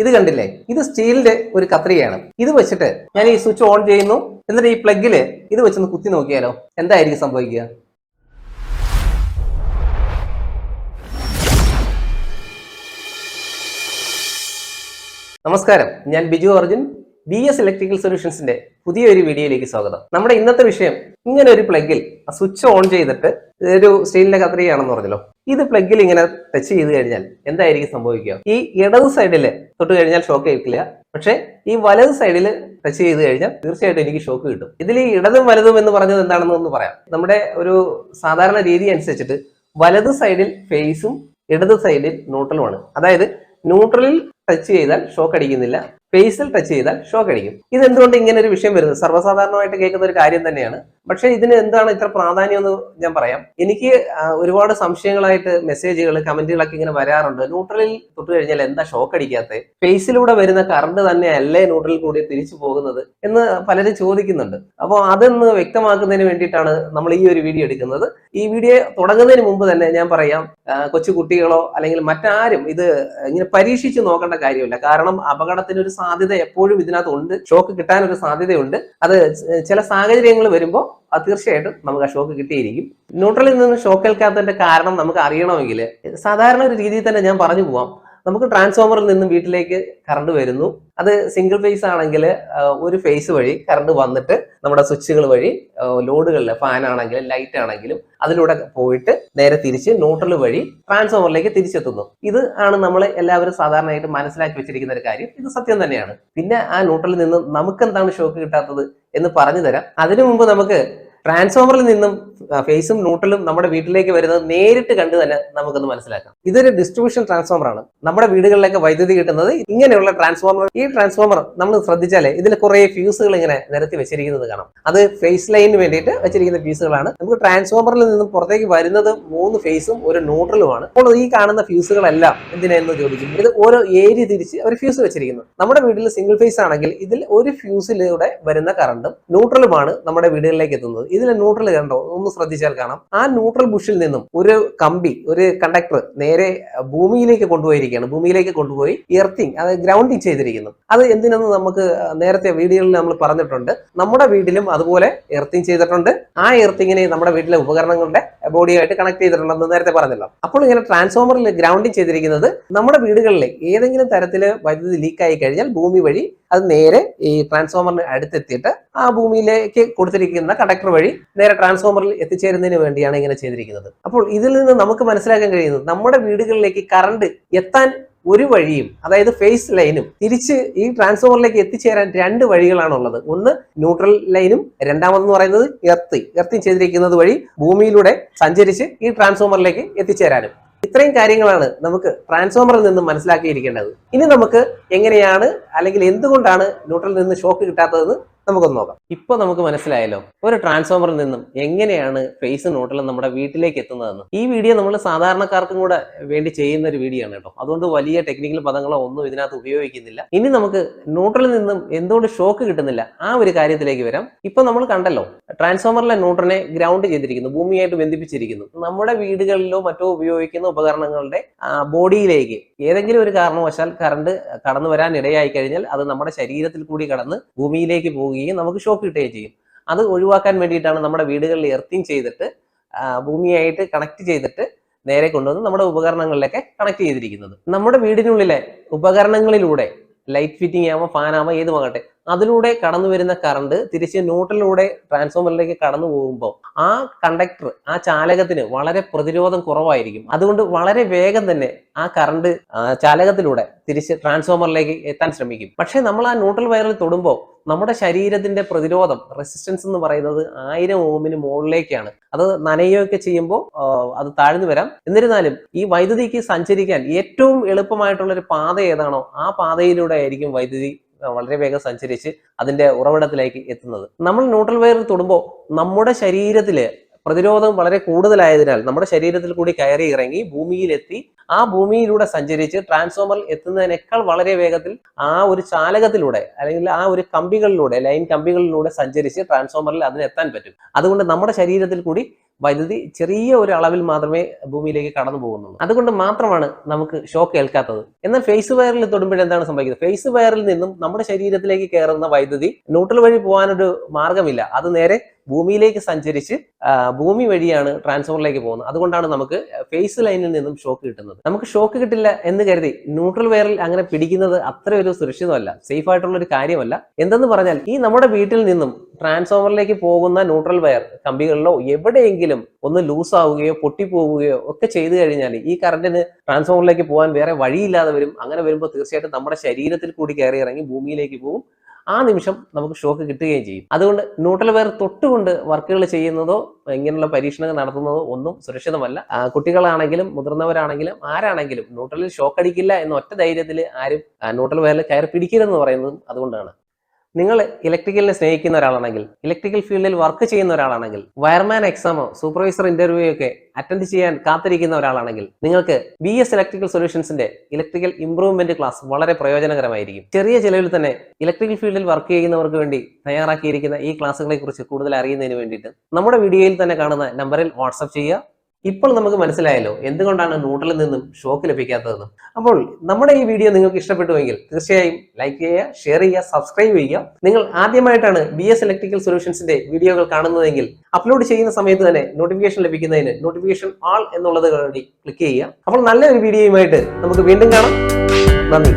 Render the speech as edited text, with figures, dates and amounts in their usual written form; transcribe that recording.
ഇത് കണ്ടില്ലേ, ഇത് സ്റ്റീലിന്റെ ഒരു കത്രികയാണ്. ഇത് വെച്ചിട്ട് ഞാൻ ഈ സ്വിച്ച് ഓൺ ചെയ്യുന്നു. എന്നിട്ട് ഈ പ്ലഗില് ഇത് വെച്ചൊന്ന് കുത്തി നോക്കിയാലോ, എന്തായിരിക്കും സംഭവിക്കുക? നമസ്കാരം, ഞാൻ ബിജുവർജുൻ, B.S Electrical Solutionsന്റെ പുതിയൊരു വീഡിയോയിലേക്ക് സ്വാഗതം. നമ്മുടെ ഇന്നത്തെ വിഷയം ഇങ്ങനെ ഒരു പ്ലഗിൽ സ്വിച്ച് ഓൺ ചെയ്തിട്ട്, ഒരു സ്റ്റീലിന്റെ കത്രികയാണെന്ന് പറഞ്ഞല്ലോ, ഇത് പ്ലഗിൽ ഇങ്ങനെ ടച്ച് ചെയ്ത് കഴിഞ്ഞാൽ എന്തായിരിക്കും സംഭവിക്കുക? ഈ ഇടത് സൈഡിൽ തൊട്ട് കഴിഞ്ഞാൽ ഷോക്ക് ഏൽക്കില്ല, പക്ഷെ ഈ വലത് സൈഡിൽ ടച്ച് ചെയ്ത് കഴിഞ്ഞാൽ തീർച്ചയായിട്ടും എനിക്ക് ഷോക്ക് കിട്ടും. ഇതിൽ ഈ ഇടതും വലതും എന്ന് പറഞ്ഞത് എന്താണെന്ന് ഒന്ന് പറയാം. നമ്മുടെ ഒരു സാധാരണ രീതി അനുസരിച്ചിട്ട് വലത് സൈഡിൽ ഫേസും ഇടത് സൈഡിൽ ന്യൂട്രലുമാണ്. അതായത് ന്യൂട്രലിൽ ടച്ച് ചെയ്താൽ ഷോക്ക് അടിക്കുന്നില്ല, ഫേസിൽ ടച്ച് ചെയ്താൽ ഷോക്ക് അടിക്കും. ഇതെന്തുകൊണ്ട് ഇങ്ങനെ ഒരു വിഷയം വരുന്നത്? സർവ്വസാധാരണമായിട്ട് കേൾക്കുന്ന ഒരു കാര്യം തന്നെയാണ്. പക്ഷെ ഇതിന് എന്താണ് ഇത്ര പ്രാധാന്യം എന്ന് ഞാൻ പറയാം. എനിക്ക് ഒരുപാട് സംശയങ്ങളായിട്ട് മെസ്സേജുകൾ, കമന്റുകളൊക്കെ ഇങ്ങനെ വരാറുണ്ട്. ന്യൂട്രലിൽ തൊട്ട് കഴിഞ്ഞാൽ എന്താ ഷോക്ക് അടിക്കാത്തത്? ഫേസിലൂടെ വരുന്ന കറണ്ട് തന്നെ അല്ലേ ന്യൂട്രലിൽ കൂടി തിരിച്ചു പോകുന്നത് എന്ന് പലരും ചോദിക്കുന്നുണ്ട്. അപ്പോൾ അതൊന്ന് വ്യക്തമാക്കുന്നതിന് വേണ്ടിയിട്ടാണ് നമ്മൾ ഈ ഒരു വീഡിയോ എടുക്കുന്നത്. ഈ വീഡിയോ തുടങ്ങുന്നതിന് മുമ്പ് തന്നെ ഞാൻ പറയാം, കൊച്ചു കുട്ടികളോ അല്ലെങ്കിൽ മറ്റാരും ഇത് ഇങ്ങനെ പരീക്ഷിച്ച് നോക്കേണ്ട കാര്യമില്ല. കാരണം അപകടത്തിന് ഒരു സാധ്യത എപ്പോഴും ഇതിനകത്ത് ഉണ്ട്, ഷോക്ക് കിട്ടാനൊരു സാധ്യതയുണ്ട്. അത് ചില സാഹചര്യങ്ങൾ വരുമ്പോൾ അത് തീർച്ചയായിട്ടും നമുക്ക് ആ ഷോക്ക് കിട്ടിയിരിക്കും. ന്യൂട്രലിൽ നിന്ന് ഷോക്ക് ഏൽക്കാത്തതിന്റെ കാരണം നമുക്ക് അറിയണമെങ്കിൽ സാധാരണ ഒരു രീതിയിൽ തന്നെ ഞാൻ പറഞ്ഞു പോവാം. നമുക്ക് ട്രാൻസ്ഫോമറിൽ നിന്നും വീട്ടിലേക്ക് കറണ്ട് വരുന്നു. അത് സിംഗിൾ ഫേസ് ആണെങ്കിൽ ഒരു ഫേസ് വഴി കറണ്ട് വന്നിട്ട് നമ്മുടെ സ്വിച്ചുകൾ വഴി ലോഡുകളിൽ, ഫാൻ ആണെങ്കിലും ലൈറ്റ് ആണെങ്കിലും അതിലൂടെ പോയിട്ട് നേരെ തിരിച്ച് ന്യൂട്രൽ വഴി ട്രാൻസ്ഫോമറിലേക്ക് തിരിച്ചെത്തുന്നു. ഇത് ആണ് നമ്മൾ എല്ലാവരും സാധാരണയായിട്ട് മനസ്സിലാക്കി വെച്ചിരിക്കുന്ന ഒരു കാര്യം. ഇത് സത്യം തന്നെയാണ്. പിന്നെ ആ ന്യൂട്രലിൽ നിന്ന് നമുക്ക് എന്താണ് ഷോക്ക് കിട്ടാത്തത് എന്ന് പറഞ്ഞു തരാം. അതിനു മുമ്പ് നമുക്ക് ട്രാൻസ്ഫോമറിൽ നിന്നും ഫേസും ന്യൂട്രലും നമ്മുടെ വീട്ടിലേക്ക് വരുന്നത് നേരിട്ട് കണ്ട് തന്നെ നമുക്കൊന്ന് മനസ്സിലാക്കാം. ഇതൊരു ഡിസ്ട്രിബ്യൂഷൻ ട്രാൻസ്ഫോമർ ആണ്. നമ്മുടെ വീടുകളിലേക്ക് വൈദ്യുതി കിട്ടുന്നത് ഇങ്ങനെയുള്ള ട്രാൻസ്ഫോമർ. ഈ ട്രാൻസ്ഫോമർ നമ്മൾ ശ്രദ്ധിച്ചാലേ ഇതിൽ കുറെ ഫ്യൂസുകൾ ഇങ്ങനെ നിരത്തി വെച്ചിരിക്കുന്നത് കാണാം. അത് ഫേസ് ലൈനിന് വേണ്ടിയിട്ട് വെച്ചിരിക്കുന്ന ഫ്യൂസുകളാണ്. നമുക്ക് ട്രാൻസ്ഫോമറിൽ നിന്നും പുറത്തേക്ക് വരുന്നത് 3 ഫേസും ഒരു ന്യൂട്രലുമാണ്. അപ്പോൾ ഈ കാണുന്ന ഫ്യൂസുകളെല്ലാം എന്തിനെന്ന് ചോദിക്കും. ഇത് ഓരോ ഏരിയ തിരിച്ച് ഒരു ഫ്യൂസ് വെച്ചിരിക്കുന്നു. നമ്മുടെ വീട്ടിൽ സിംഗിൾ ഫേസ് ആണെങ്കിൽ ഇതിൽ ഒരു ഫ്യൂസിലൂടെ വരുന്ന കറണ്ടും ന്യൂട്രലുമാണ് നമ്മുടെ വീടുകളിലേക്ക് എത്തുന്നത്. ഇതിൽ ന്യൂട്രൽ കണ്ടോ, ഒന്ന് ശ്രദ്ധിച്ചാൽ കാണാം. ആ ന്യൂട്രൽ ബുഷിൽ നിന്നും ഒരു കമ്പി, ഒരു കണ്ടക്ടർ നേരെ ഭൂമിയിലേക്ക് കൊണ്ടുപോയിരിക്കുകയാണ്. ഭൂമിയിലേക്ക് കൊണ്ടുപോയി എർത്തിങ്, അത് ഗ്രൗണ്ടിങ് ചെയ്തിരിക്കുന്നു. അത് എന്തിനെന്ന് നമുക്ക് നേരത്തെ വീഡിയോയിൽ നമ്മൾ പറഞ്ഞിട്ടുണ്ട്. നമ്മുടെ വീട്ടിലും അതുപോലെ എർത്തിങ് ചെയ്തിട്ടുണ്ട്. ആ എർത്തിങ്ങിനെ നമ്മുടെ വീട്ടിലെ ഉപകരണങ്ങളുടെ ബോഡിയായിട്ട് കണക്ട് ചെയ്തിട്ടുണ്ടെന്ന് നേരത്തെ പറഞ്ഞല്ലോ. അപ്പോൾ ഇങ്ങനെ ട്രാൻസ്ഫോമറിൽ ഗ്രൗണ്ടിങ് ചെയ്തിരിക്കുന്നത് നമ്മുടെ വീടുകളിലെ ഏതെങ്കിലും തരത്തിൽ വൈദ്യുതി ലീക്കായി കഴിഞ്ഞാൽ ഭൂമി വഴി അത് നേരെ ഈ ട്രാൻസ്ഫോമറിന് അടുത്തെത്തിയിട്ട് ആ ഭൂമിയിലേക്ക് കൊടുത്തിരിക്കുന്ന കണ്ടക്ടർ വഴി നേരെ ട്രാൻസ്ഫോമറിൽ എത്തിച്ചേരുന്നതിന് വേണ്ടിയാണ് ഇങ്ങനെ ചെയ്തിരിക്കുന്നത്. അപ്പോൾ ഇതിൽ നിന്ന് നമുക്ക് മനസ്സിലാക്കാൻ കഴിയുന്നത്, നമ്മുടെ വീടുകളിലേക്ക് കറണ്ട് എത്താൻ ഒരു വഴിയും, അതായത് ഫേസ് ലൈനും തിരിച്ച് ഈ ട്രാൻസ്ഫോമറിലേക്ക് എത്തിച്ചേരാൻ 2 വഴികളാണുള്ളത്. ഒന്ന് ന്യൂട്രൽ ലൈനും, രണ്ടാമതെന്ന് പറയുന്നത് എർത്തിങ് ചെയ്തിരിക്കുന്നത് വഴി ഭൂമിയിലൂടെ സഞ്ചരിച്ച് ഈ ട്രാൻസ്ഫോമറിലേക്ക് എത്തിച്ചേരാനും. ഇത്രയും കാര്യങ്ങളാണ് നമുക്ക് ട്രാൻസ്ഫോമറിൽ നിന്നും മനസ്സിലാക്കിയിരിക്കേണ്ടത്. ഇനി നമുക്ക് എങ്ങനെയാണ് അല്ലെങ്കിൽ എന്തുകൊണ്ടാണ് ന്യൂട്രലിൽ നിന്ന് ഷോക്ക് കിട്ടാത്തതെന്ന് നമുക്കൊന്ന് നോക്കാം. ഇപ്പൊ നമുക്ക് മനസ്സിലായല്ലോ ഒരു ട്രാൻസ്ഫോമറിൽ നിന്നും എങ്ങനെയാണ് ഫേസ് ന്യൂട്രലും നമ്മുടെ വീട്ടിലേക്ക് എത്തുന്നതെന്ന്. ഈ വീഡിയോ നമ്മൾ സാധാരണക്കാർക്കും കൂടെ വേണ്ടി ചെയ്യുന്ന ഒരു വീഡിയോ ആണ് കേട്ടോ. അതുകൊണ്ട് വലിയ ടെക്നിക്കൽ പദങ്ങളോ ഒന്നും ഇതിനകത്ത് ഉപയോഗിക്കുന്നില്ല. ഇനി നമുക്ക് ന്യൂട്രലിൽ നിന്നും എന്തുകൊണ്ട് ഷോക്ക് കിട്ടുന്നില്ല ആ ഒരു കാര്യത്തിലേക്ക് വരാം. ഇപ്പൊ നമ്മൾ കണ്ടല്ലോ, ട്രാൻസ്ഫോമറിലെ ന്യൂട്രലിനെ ഗ്രൗണ്ട് ചെയ്തിരിക്കുന്നു, ഭൂമിയായിട്ട് ബന്ധിപ്പിച്ചിരിക്കുന്നു. നമ്മുടെ വീടുകളിലോ മറ്റോ ഉപയോഗിക്കുന്ന ഉപകരണങ്ങളുടെ ബോഡിയിലേക്ക് ഏതെങ്കിലും ഒരു കാരണവശാൽ കറണ്ട് കടന്നു വരാൻ ഇടയായി കഴിഞ്ഞാൽ അത് നമ്മുടെ ശരീരത്തിൽ കൂടി കടന്ന് ഭൂമിയിലേക്ക് പോകുകയും നമുക്ക് ഷോക്ക് കിട്ടുകയും ചെയ്യും. അത് ഒഴിവാക്കാൻ വേണ്ടിയിട്ടാണ് നമ്മുടെ വീടുകളിൽ എർത്തിങ് ചെയ്തിട്ട് ഭൂമിയായിട്ട് കണക്ട് ചെയ്തിട്ട് നേരെ കൊണ്ടുവന്ന് നമ്മുടെ ഉപകരണങ്ങളിലൊക്കെ കണക്ട് ചെയ്തിരിക്കുന്നത്. നമ്മുടെ വീടിനുള്ളിലെ ഉപകരണങ്ങളിലൂടെ ലൈറ്റ് ഫിറ്റിംഗ് ആവുമ്പോൾ, ഫാൻ ആവുമ്പോൾ, ഏതുമാകട്ടെ, അതിലൂടെ കടന്നു വരുന്ന കറണ്ട് തിരിച്ച് ന്യൂട്രലിലൂടെ ട്രാൻസ്ഫോമറിലേക്ക് കടന്നു പോകുമ്പോൾ ആ കണ്ടക്ടർ, ആ ചാലകത്തിന് വളരെ പ്രതിരോധം കുറവായിരിക്കും. അതുകൊണ്ട് വളരെ വേഗം തന്നെ ആ കറണ്ട് ചാലകത്തിലൂടെ തിരിച്ച് ട്രാൻസ്ഫോമറിലേക്ക് എത്താൻ ശ്രമിക്കും. പക്ഷെ നമ്മൾ ആ ന്യൂട്രൽ വയറിൽ തൊടുമ്പോൾ നമ്മുടെ ശരീരത്തിന്റെ പ്രതിരോധം, റെസിസ്റ്റൻസ് എന്ന് പറയുന്നത് 1000 ഓമിന് മുകളിലേക്കാണ്. അത് നനയുകയൊക്കെ ചെയ്യുമ്പോൾ അത് താഴ്ന്നു വരാം. എന്നിരുന്നാലും ഈ വൈദ്യുതിക്ക് സഞ്ചരിക്കാൻ ഏറ്റവും എളുപ്പമായിട്ടുള്ള ഒരു പാത ഏതാണോ ആ പാതയിലൂടെ ആയിരിക്കും വൈദ്യുതി വളരെ വേഗം സഞ്ചരിച്ച് അതിന്റെ ഉറവിടത്തിലേക്ക് എത്തുന്നത്. നമ്മൾ ന്യൂട്രൽ വയറിൽ തൊടുമ്പോൾ നമ്മുടെ ശരീരത്തില് പ്രതിരോധം വളരെ കൂടുതലായതിനാൽ നമ്മുടെ ശരീരത്തിൽ കൂടി കയറി ഇറങ്ങി ഭൂമിയിലെത്തി ആ ഭൂമിയിലൂടെ സഞ്ചരിച്ച് ട്രാൻസ്ഫോമറിൽ എത്തുന്നതിനേക്കാൾ വളരെ വേഗത്തിൽ ആ ഒരു ചാലകത്തിലൂടെ അല്ലെങ്കിൽ ആ ഒരു കമ്പികളിലൂടെ, ലൈൻ കമ്പികളിലൂടെ സഞ്ചരിച്ച് ട്രാൻസ്ഫോമറിൽ അതിന് എത്താൻ പറ്റും. അതുകൊണ്ട് നമ്മുടെ ശരീരത്തിൽ കൂടി വൈദ്യുതി ചെറിയ ഒരു അളവിൽ മാത്രമേ ഭൂമിയിലേക്ക് കടന്നു പോകുന്നുള്ളൂ. അതുകൊണ്ട് മാത്രമാണ് നമുക്ക് ഷോക്ക് ഏൽക്കാത്തത്. എന്നാൽ ഫേസ് വയറിൽ തൊടുമ്പോൾ എന്താണ് സംഭവിക്കുന്നത്? ഫേസ് വയറിൽ നിന്നും നമ്മുടെ ശരീരത്തിലേക്ക് കയറുന്ന വൈദ്യുതി ന്യൂട്രൽ വഴി പോകാനൊരു മാർഗമില്ല. അത് നേരെ ഭൂമിയിലേക്ക് സഞ്ചരിച്ച് ഭൂമി വഴിയാണ് ട്രാൻസ്ഫോമറിലേക്ക് പോകുന്നത്. അതുകൊണ്ടാണ് നമുക്ക് ഫേസ് ലൈനിൽ നിന്നും ഷോക്ക് കിട്ടുന്നത്. നമുക്ക് ഷോക്ക് കിട്ടില്ല എന്ന് കരുതി ന്യൂട്രൽ വയറിൽ അങ്ങനെ പിടിക്കുന്നത് അത്ര ഒരു സുരക്ഷിതമല്ല, സേഫ് ആയിട്ടുള്ള ഒരു കാര്യമല്ല. എന്തെന്ന് പറഞ്ഞാൽ ഈ നമ്മുടെ വീട്ടിൽ നിന്നും ട്രാൻസ്ഫോമറിലേക്ക് പോകുന്ന ന്യൂട്രൽ വയർ കമ്പികളിലോ എവിടെയെങ്കിലും ഒന്ന് ലൂസ് ആവുകയോ പൊട്ടിപ്പോവുകയോ ഒക്കെ ചെയ്തു കഴിഞ്ഞാൽ ഈ കറണ്ടിന് ട്രാൻസ്ഫോമറിലേക്ക് പോകാൻ വേറെ വഴിയില്ലാതെ വരും. അങ്ങനെ വരുമ്പോൾ തീർച്ചയായിട്ടും നമ്മുടെ ശരീരത്തിൽ കൂടി കയറി ഇറങ്ങി ഭൂമിയിലേക്ക് പോകും. ആ നിമിഷം നമുക്ക് ഷോക്ക് കിട്ടുകയും ചെയ്യും. അതുകൊണ്ട് ന്യൂട്രൽ വയർ തൊട്ടുകൊണ്ട് വർക്കുകൾ ചെയ്യുന്നതോ ഇങ്ങനെയുള്ള പരീക്ഷണങ്ങൾ നടത്തുന്നതോ ഒന്നും സുരക്ഷിതമല്ല. കുട്ടികളാണെങ്കിലും മുതിർന്നവരാണെങ്കിലും ആരാണെങ്കിലും ന്യൂട്രലിൽ ഷോക്ക് അടിക്കില്ല എന്ന ഒറ്റ ധൈര്യത്തിൽ ആരും ന്യൂട്രൽ വയറിൽ കയറി പിടിക്കരുതെന്ന് പറയുന്നതും അതുകൊണ്ടാണ്. നിങ്ങൾ ഇലക്ട്രിക്കലിനെ സ്നേഹിക്കുന്ന ഒരാളാണെങ്കിൽ, ഇലക്ട്രിക്കൽ ഫീൽഡിൽ വർക്ക് ചെയ്യുന്ന ഒരാളാണെങ്കിൽ, വയർമാൻ എക്സാമോ സൂപ്പർവൈസർ ഇന്റർവ്യൂ ഒക്കെ അറ്റൻഡ് ചെയ്യാൻ കാത്തിരിക്കുന്ന ഒരാളാണെങ്കിൽ നിങ്ങൾക്ക് B.S ഇലക്ട്രിക്കൽ സൊല്യൂഷൻസിന്റെ ഇലക്ട്രിക്കൽ ഇംപ്രൂവ്മെന്റ് ക്ലാസ് വളരെ പ്രയോജനകരമായിരിക്കും. ചെറിയ ചെലവിൽ തന്നെ ഇലക്ട്രിക്കൽ ഫീൽഡിൽ വർക്ക് ചെയ്യുന്നവർക്ക് വേണ്ടി തയ്യാറാക്കിയിരിക്കുന്ന ഈ ക്ലാസ്സുകളെ കുറിച്ച് കൂടുതൽ അറിയുന്നതിന് വേണ്ടിയിട്ട് നമ്മുടെ വീഡിയോയിൽ തന്നെ കാണുന്ന നമ്പറിൽ വാട്സ്ആപ്പ് ചെയ്യുക. ഇപ്പോൾ നമുക്ക് മനസ്സിലായല്ലോ എന്തുകൊണ്ടാണ് ന്യൂട്രലിൽ നിന്നും ഷോക്ക് ലഭിക്കാത്തതെന്ന്. അപ്പോൾ നമ്മുടെ ഈ വീഡിയോ നിങ്ങൾക്ക് ഇഷ്ടപ്പെട്ടുവെങ്കിൽ തീർച്ചയായും ലൈക്ക് ചെയ്യുക, ഷെയർ ചെയ്യുക, സബ്സ്ക്രൈബ് ചെയ്യുക. നിങ്ങൾ ആദ്യമായിട്ടാണ് B.S ഇലക്ട്രിക്കൽ സൊല്യൂഷൻസിന്റെ വീഡിയോകൾ കാണുന്നതെങ്കിൽ അപ്ലോഡ് ചെയ്യുന്ന സമയത്ത് തന്നെ നോട്ടിഫിക്കേഷൻ ലഭിക്കുന്നതിന് നോട്ടിഫിക്കേഷൻ ആൾ എന്നുള്ളത് കൂടി ക്ലിക്ക് ചെയ്യുക. അപ്പോൾ നല്ലൊരു വീഡിയോയുമായിട്ട് നമുക്ക് വീണ്ടും കാണാം. നന്ദി.